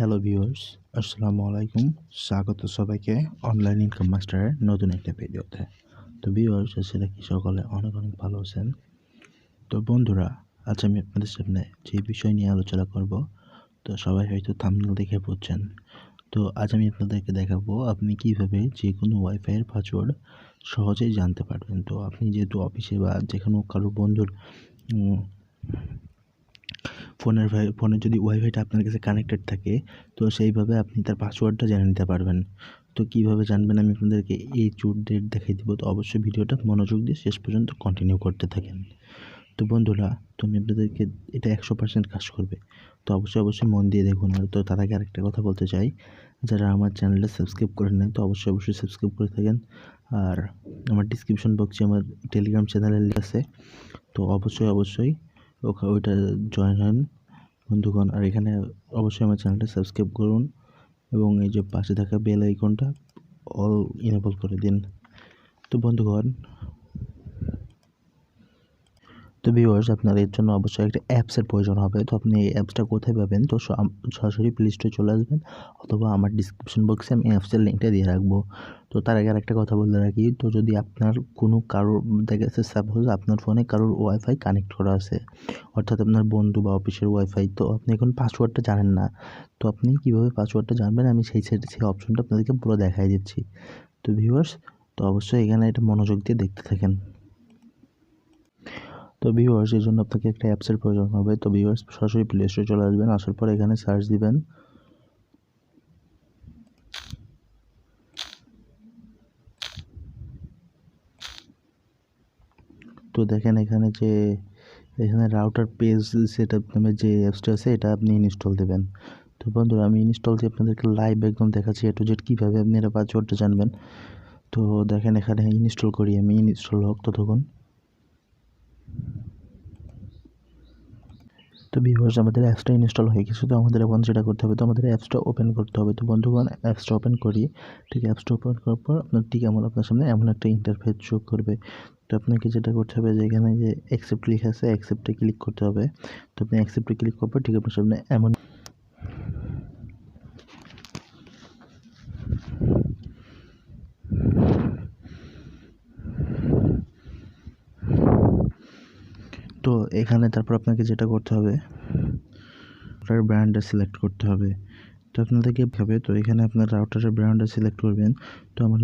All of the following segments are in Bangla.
হ্যালো ভিউয়ার্স, আসসালামু আলাইকুম। স্বাগত সবাইকে অনলাইন ইনকাম মাস্টারের নতুন একটা ভিডিওতে। তো ভিউয়ার্স, সেটা কি সকলে অনেক ভালো আছেন? তো বন্ধুরা, আজ আমি আপনাদের সামনে যে বিষয় নিয়ে আলোচনা করব, তো সবাই হয়তো থাম্বনেল দেখে বুঝছেন। তো আজ আমি আপনাদেরকে দেখাবো আপনি কিভাবে যে কোনো ওয়াইফাইয়ের পাসওয়ার্ড সহজেই জানতে পারবেন। তো আপনি যেহেতু অফিসে বা যেখানে কারো বন্ধুর ফোনে যদি ওয়াইফাইটা আপনার কাছে কানেক্টেড থাকে, তো সেইভাবে আপনি তার পাসওয়ার্ডটা জেনে নিতে পারবেন। তো কীভাবে জানবেন আমি আপনাদেরকে এই টু ডেট দেখিয়ে দিব। তো অবশ্যই ভিডিওটা মনোযোগ দিয়ে শেষ পর্যন্ত কন্টিনিউ করতে থাকেন। তো বন্ধুরা, তো আমি আপনাদেরকে এটা 100% কাজ করবে। তো অবশ্যই মন দিয়ে দেখুন। আর তো তার আগে আরেকটা কথা বলতে চাই, যারা আমার চ্যানেলটা সাবস্ক্রাইব করেন নাই, তো অবশ্যই সাবস্ক্রাইব করে থাকেন। আর আমার ডিসক্রিপশন বক্সে আমার টেলিগ্রাম চ্যানেলের লিঙ্ক আছে, তো অবশ্যই ওইটা জয়েন হন বন্ধুগণ। আর এখানে অবশ্যই আমার চ্যানেলটা সাবস্ক্রাইব করুন এবং এই যে পাশে থাকা বেল আইকনটা অল ইনেবল করে দিন। তো বন্ধুগণ, তো ভিউয়ার্স, আপনার এর জন্য অবশ্যই একটা অ্যাপসের প্রয়োজন হবে। তো আপনি এই অ্যাপসটা কোথায় পাবেন? তো সরাসরি প্লে স্টোরে চলে আসবেন, অথবা আমার ডিসক্রিপশন বক্সে আমি অ্যাপসের লিঙ্কটা দিয়ে রাখবো। তো তার আগে আরেকটা কথা বলে রাখি, তো যদি আপনার কারোর দেখা যাচ্ছে, সাপোজ আপনার ফোনে কারোর ওয়াইফাই কানেক্ট করা আছে, অর্থাৎ আপনার বন্ধু বা অফিসের ওয়াইফাই, তো আপনি এখন পাসওয়ার্ডটা জানেন না। তো আপনি কীভাবে পাসওয়ার্ডটা জানবেন, আমি সেই অপশনটা আপনাদেরকে পুরো দেখাই দিচ্ছি। তো ভিউয়ার্স, তো অবশ্যই এখানে এটা মনোযোগ দিয়ে দেখতে থাকেন। তো ভিউয়ার্স, এই জন্য আপনাকে একটা অ্যাপসের প্রয়োজন হবে। তো ভিউয়ার্স, সরাসরি প্লে স্টোরে চলে আসবেন। আসার পর এখানে সার্চ দিবেন তো দেখেন এখানে রাউটার পেজ সেটআপ নামে যে অ্যাপসটা আছে, এটা আপনি ইনস্টল দেবেন। তো বন্ধুরা, আমি ইনস্টল দিয়ে আপনাদেরকে লাইভ একদম দেখাচ্ছি A to Z কীভাবে আপনি এটা পাসওয়ার্ডটা জানবেন। তো দেখেন এখানে ইনস্টল করি আমি, ইনস্টল হোক ততক্ষণ। তো ভিউয়ার্স, আমাদের অ্যাপসটা ইনস্টল হয়ে গেছে। তো আমাদের এখন যেটা করতে হবে, তো আমাদের অ্যাপসটা ওপেন করতে হবে। তো বন্ধুগণ, অ্যাপসটা ওপেন করি। ঠিক, অ্যাপসটা ওপেন করার পর আপনার সামনে এমন একটা ইন্টারফেস শো করবে। তো আপনাকে যেটা করতে হবে, যে এখানে যে অ্যাকসেপ্ট লেখা আছে, অ্যাকসেপ্টে ক্লিক করতে হবে। তো আপনি অ্যাকসেপ্টে ক্লিক করার পর ঠিক আপনার সামনে এমন তো এখানে তারপর আপনাকে যেটা করতে হবে, রাউটার ব্র্যান্ডটা সিলেক্ট করতে হবে। তো আপনাদেরকে হবে, তো এখানে আপনার রাউটারের ব্র্যান্ডটা সিলেক্ট করবেন। তো আমার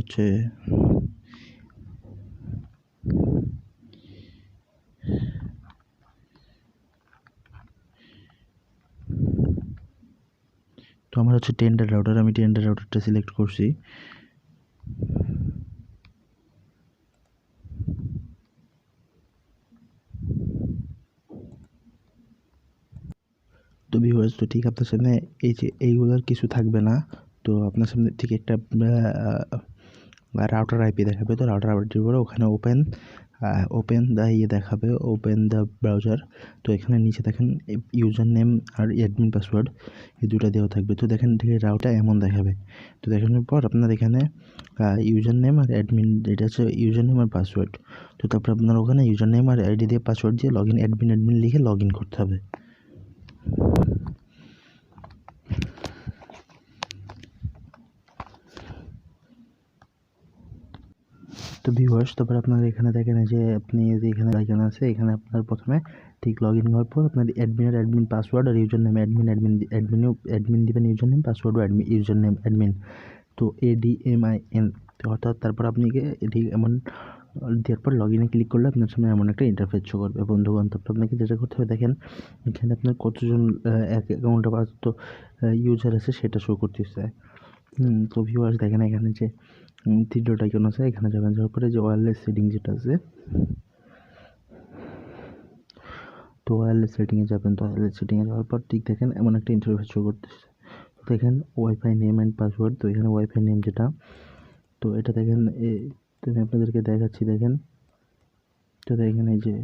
হচ্ছে টেন্ডার রাউটার, আমি টেন্ডার রাউটারটা সিলেক্ট করছি। তো ভিউয়ার্স, তো ঠিক আপনার সামনে এইগুলোর কিছু থাকবে না। তো আপনার সামনে ঠিক একটা রাউটার আইপি দেখাবে। তো রাউটার আইপির পরে ওখানে ওপেন দ্য দেখাবে, ওপেন দ্য ব্রাউজার। তো এখানে নিচে দেখেন ইউজার নেম আর অ্যাডমিন পাসওয়ার্ড, এই দুটো দেওয়া থাকবে। তো দেখেন ঠিক রাউটার এমন দেখাবে। তো দেখানোর পর আপনার এখানে ইউজার নেম আর অ্যাডমিন, এটা হচ্ছে ইউজার নেম আর পাসওয়ার্ড। তো তারপর আপনার ওখানে ইউজার নেম আর আইডি দিয়ে পাসওয়ার্ড দিয়ে অ্যাডমিন লিখে লগ ইন করতে হবে। তো ভিউয়ার্স, তারপর আপনার এখানে দেখেন যে আপনি এখানে আইকন আছে, এখানে আপনার প্রথমে ঠিক লগ ইন হওয়ার পর আপনার অ্যাডমিন পাসওয়ার্ড আর ইউজার নেম অ্যাডমিন দিবেন, ইউজার নেম পাসওয়ার্ড ও ইউজার নেম অ্যাডমিন, তো ADMIN। অর্থাৎ তারপর আপনি এটি এমন দেওয়ার পর লগ ইনে ক্লিক করলে আপনার সামনে এমন একটা ইন্টারফেস শো করবে। বন্ধুগণ, তারপর আপনাকে যেটা করতে হবে, দেখেন এখানে আপনার কতজন অ্যাকাউন্টে তো ইউজার আছে সেটা শো করতেছে। তো ভিউয়ার্স, দেখেন এখানে যে থ্রি ডট আইকন আছে, এখানে যাবেন। যাওয়ার পরে যে ওয়্যারলেস সেটিং যেটা আছে, তো ওয়্যারলেস সেটিংয়ে যাবেন। তো ওয়্যারলেস সেটিংয়ে যাওয়ার পর ঠিক দেখেন এমন একটা ইন্টারফেস শো করতেছে। দেখেন ওয়াইফাই নেম অ্যান্ড পাসওয়ার্ড। তো এখানে ওয়াইফাই নেম যেটা, তো এটা দেখেন তো আমি আপনাদেরকে দেখাচ্ছি। দেখেন, তো দেখেন এই যে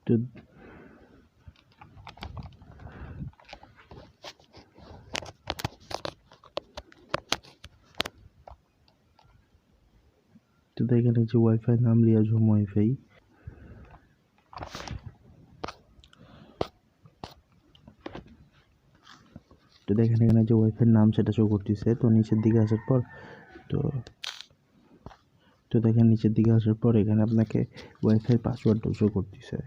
তো দেখেন এই যে ওয়াইফাই নাম লিয়া হোম ওয়াইফাই। তো দেখেন এখানে যে ওয়াইফাই নাম সেটা শো করতেছে। তো নিচের দিকে আসার পর তো দেখেন নিচের দিকে আসার পর এখানে আপনাকে ওয়াইফাই পাসওয়ার্ডটা শো করতেছে।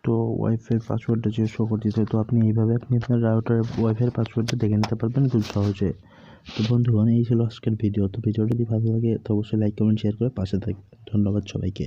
তো ওয়াইফাই পাসওয়ার্ডটা যে শো করতেছে, তো আপনি এইভাবে আপনি আপনার রাউটার ওয়াইফাই পাসওয়ার্ডটা দেখে নিতে পারবেন খুব সহজে। তো বন্ধুগণ, এই ছিল আজকের ভিডিও। তো ভিডিওটা যদি ভালো লাগে তো অবশ্যই লাইক কমেন্ট শেয়ার করে পাশে থাকবেন। ধন্যবাদ সবাইকে।